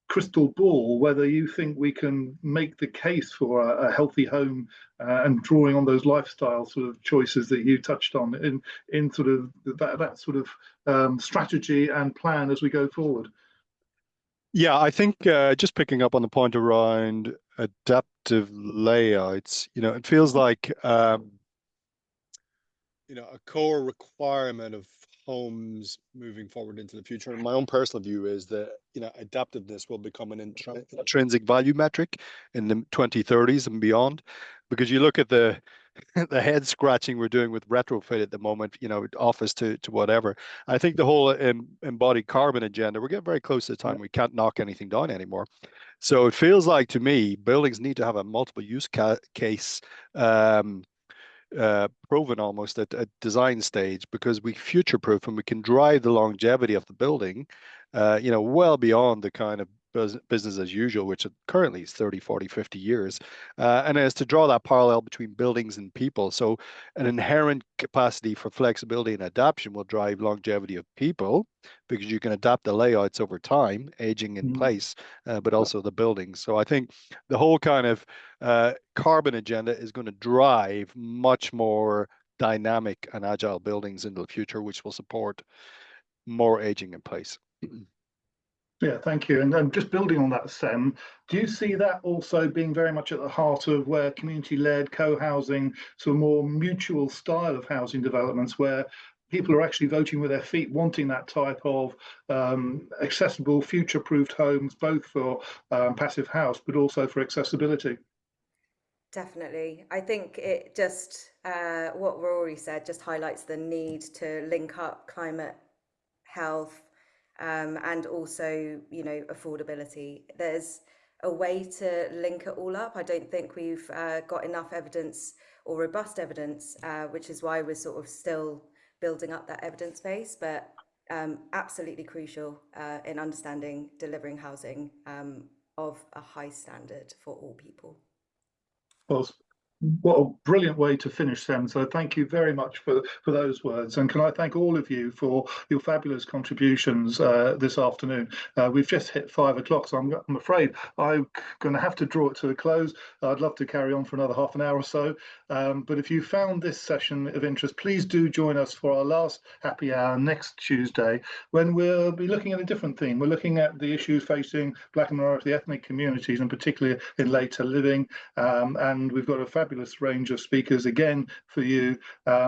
crystal ball, whether you think we can make the case for a healthy home and drawing on those lifestyle sort of choices that you touched on in sort of that sort of strategy and plan as we go forward. Yeah, I think just picking up on the point around adaptive layouts, it feels like a core requirement of homes moving forward into the future. And my own personal view is that adaptiveness will become an intrinsic value metric in the 2030s and beyond, because you look at the head scratching we're doing with retrofit at the moment, office to whatever. I think the whole embodied carbon agenda, we're getting very close to the time we can't knock anything down anymore. So it feels like to me, buildings need to have a multiple use case proven almost at design stage, because we future-proof and we can drive the longevity of the building, well beyond the kind of business as usual, which currently is 30, 40, 50 years. And as to draw that parallel between buildings and people. So an inherent capacity for flexibility and adaptation will drive longevity of people, because you can adapt the layouts over time, aging in place, but also the buildings. So I think the whole kind of carbon agenda is going to drive much more dynamic and agile buildings into the future, which will support more aging in place. Yeah, thank you. And just building on that, Sem, do you see that also being very much at the heart of where community-led co-housing, so a more mutual style of housing developments where people are actually voting with their feet, wanting that type of accessible, future-proofed homes, both for passive house, but also for accessibility? Definitely. I think it just, what Rory said, just highlights the need to link up climate, health, and also, affordability. There's a way to link it all up. I don't think we've got enough evidence or robust evidence, which is why we're sort of still building up that evidence base, but absolutely crucial in understanding delivering housing of a high standard for all people. Well, What a brilliant way to finish, Sem. So thank you very much for those words. And can I thank all of you for your fabulous contributions this afternoon. We've just hit 5 o'clock, so I'm afraid I'm going to have to draw it to a close. I'd love to carry on for another half an hour or so. But if you found this session of interest, please do join us for our last happy hour next Tuesday, when we'll be looking at a different theme. We're looking at the issues facing Black and minority ethnic communities, and particularly in later living. And we've got a fabulous range of speakers again for you.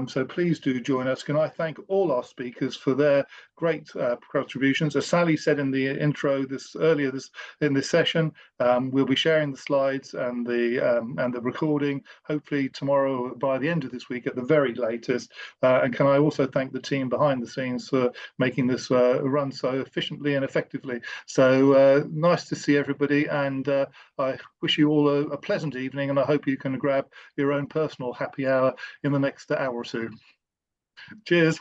So please do join us. Can I thank all our speakers for their great contributions. As Sally said in the intro earlier in this session, we'll be sharing the slides and the recording hopefully tomorrow by the end of this week at the very latest. And can I also thank the team behind the scenes for making this run so efficiently and effectively. So nice to see everybody, and I wish you all a pleasant evening, and I hope you can grab your own personal happy hour in the next hour or two. Cheers.